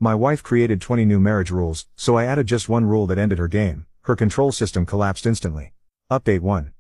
My wife created 20 new marriage rules, so I added just one rule that ended her game. Her control system collapsed instantly. Update 1.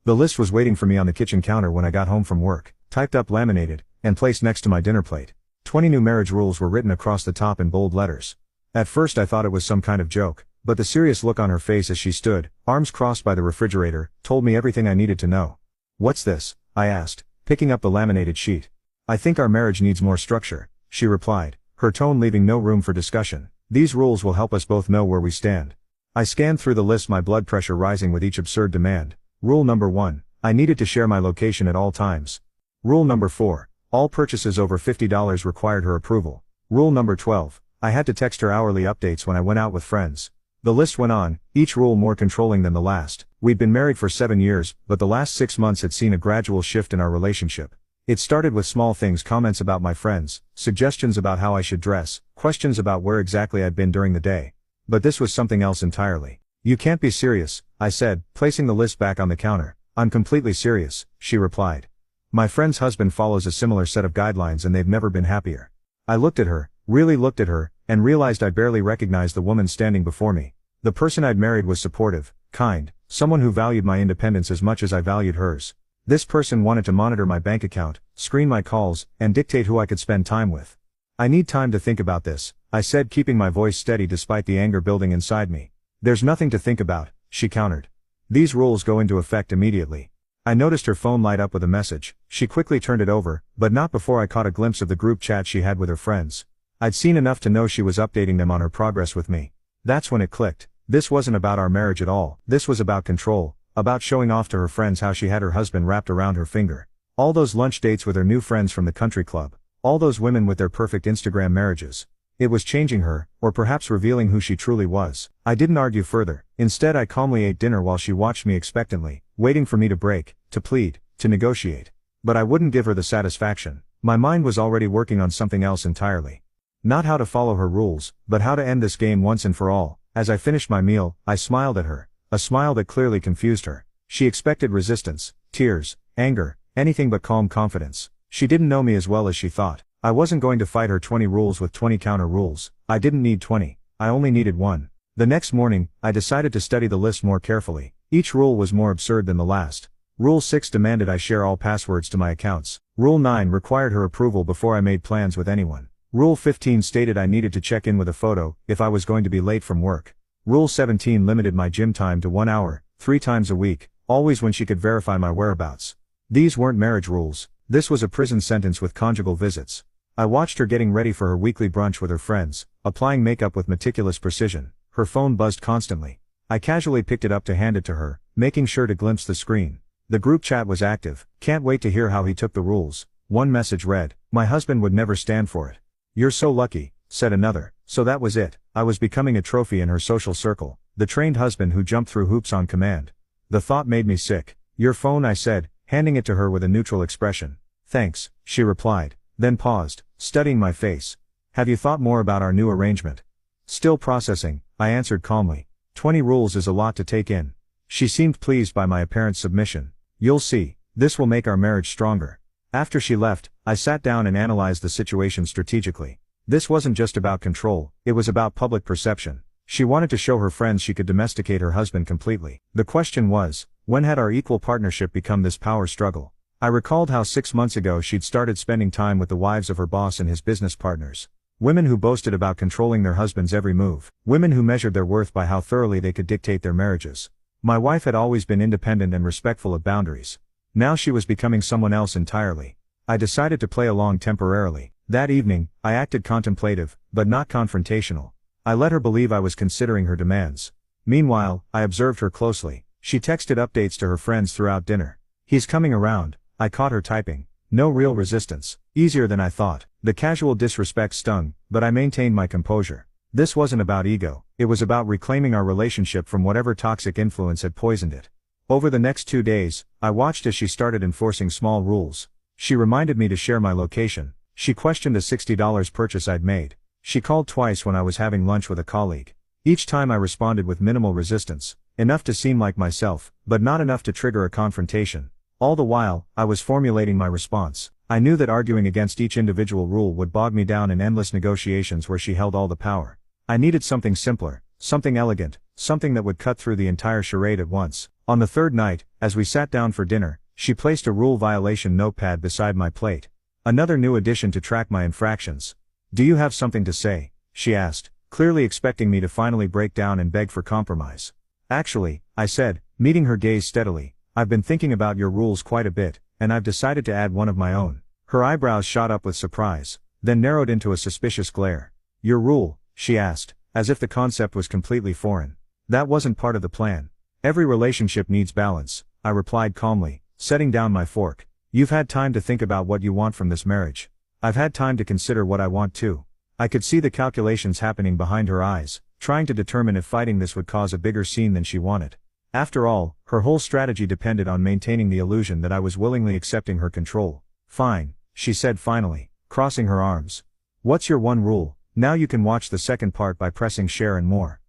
The list was waiting for me on the kitchen counter when I got home from work, typed up, laminated, and placed next to my dinner plate. 20 new marriage rules were written across the top in bold letters. At first I thought it was some kind of joke, but the serious look on her face as she stood, arms crossed by the refrigerator, told me everything I needed to know. "What's this?" I asked, picking up the laminated sheet. "I think our marriage needs more structure," she replied, her tone leaving no room for discussion. "These rules will help us both know where we stand." I scanned through the list, my blood pressure rising with each absurd demand. Rule number 1. I needed to share my location at all times. Rule number 4. All purchases over $50 required her approval. Rule number 12. I had to text her hourly updates when I went out with friends. The list went on, each rule more controlling than the last. We'd been married for 7 years, but the last 6 months had seen a gradual shift in our relationship. It started with small things, comments about my friends, suggestions about how I should dress, questions about where exactly I'd been during the day. But this was something else entirely. "You can't be serious," I said, placing the list back on the counter. "I'm completely serious," she replied. "My friend's husband follows a similar set of guidelines and they've never been happier." I looked at her, really looked at her, and realized I barely recognized the woman standing before me. The person I'd married was supportive, kind, someone who valued my independence as much as I valued hers. This person wanted to monitor my bank account, screen my calls, and dictate who I could spend time with. "I need time to think about this," I said, keeping my voice steady despite the anger building inside me. "There's nothing to think about," she countered. "These rules go into effect immediately." I noticed her phone light up with a message. She quickly turned it over, but not before I caught a glimpse of the group chat she had with her friends. I'd seen enough to know she was updating them on her progress with me. That's when it clicked. This wasn't about our marriage at all. This was about control, about showing off to her friends how she had her husband wrapped around her finger. All those lunch dates with her new friends from the country club. All those women with their perfect Instagram marriages. It was changing her, or perhaps revealing who she truly was. I didn't argue further. Instead, I calmly ate dinner while she watched me expectantly, waiting for me to break, to plead, to negotiate. But I wouldn't give her the satisfaction. My mind was already working on something else entirely. Not how to follow her rules, but how to end this game once and for all. As I finished my meal, I smiled at her, a smile that clearly confused her. She expected resistance, tears, anger, anything but calm confidence. She didn't know me as well as she thought. I wasn't going to fight her 20 rules with 20 counter rules. I didn't need 20. I only needed 1. The next morning, I decided to study the list more carefully. Each rule was more absurd than the last. Rule 6 demanded I share all passwords to my accounts. Rule 9 required her approval before I made plans with anyone. Rule 15 stated I needed to check in with a photo if I was going to be late from work. Rule 17 limited my gym time to 1 hour, 3 times a week, always when she could verify my whereabouts. These weren't marriage rules. This was a prison sentence with conjugal visits. I watched her getting ready for her weekly brunch with her friends, applying makeup with meticulous precision. Her phone buzzed constantly. I casually picked it up to hand it to her, making sure to glimpse the screen. The group chat was active. "Can't wait to hear how he took the rules." One message read, "My husband would never stand for it." "You're so lucky," said another. So that was it. I was becoming a trophy in her social circle, the trained husband who jumped through hoops on command. The thought made me sick. "Your phone," I said, handing it to her with a neutral expression. "Thanks," she replied, then paused, studying my face. "Have you thought more about our new arrangement?" "Still processing," I answered calmly. 20 rules is a lot to take in. She seemed pleased by my apparent submission. "You'll see, this will make our marriage stronger." After she left, I sat down and analyzed the situation strategically. This wasn't just about control, it was about public perception. She wanted to show her friends she could domesticate her husband completely. The question was, when had our equal partnership become this power struggle? I recalled how 6 months ago she'd started spending time with the wives of her boss and his business partners. Women who boasted about controlling their husband's every move. Women who measured their worth by how thoroughly they could dictate their marriages. My wife had always been independent and respectful of boundaries. Now she was becoming someone else entirely. I decided to play along temporarily. That evening, I acted contemplative, but not confrontational. I let her believe I was considering her demands. Meanwhile, I observed her closely. She texted updates to her friends throughout dinner. "He's coming around." I caught her typing. No real resistance. Easier than I thought. The casual disrespect stung, but I maintained my composure. This wasn't about ego. It was about reclaiming our relationship from whatever toxic influence had poisoned it. Over the next 2 days, I watched as she started enforcing small rules. She reminded me to share my location. She questioned a $60 purchase I'd made. She called twice when I was having lunch with a colleague. Each time I responded with minimal resistance, enough to seem like myself, but not enough to trigger a confrontation. All the while, I was formulating my response. I knew that arguing against each individual rule would bog me down in endless negotiations where she held all the power. I needed something simpler, something elegant, something that would cut through the entire charade at once. On the third night, as we sat down for dinner, she placed a rule violation notepad beside my plate. Another new addition to track my infractions. "Do you have something to say?" she asked, clearly expecting me to finally break down and beg for compromise. "Actually," I said, meeting her gaze steadily, "I've been thinking about your rules quite a bit, and I've decided to add one of my own." Her eyebrows shot up with surprise, then narrowed into a suspicious glare. "Your rule?" she asked, as if the concept was completely foreign. "That wasn't part of the plan. Every relationship needs balance," I replied calmly, setting down my fork. "You've had time to think about what you want from this marriage. I've had time to consider what I want too." I could see the calculations happening behind her eyes, trying to determine if fighting this would cause a bigger scene than she wanted. After all, her whole strategy depended on maintaining the illusion that I was willingly accepting her control. "Fine," she said finally, crossing her arms. "What's your one rule?" Now you can watch the second part by pressing share and more.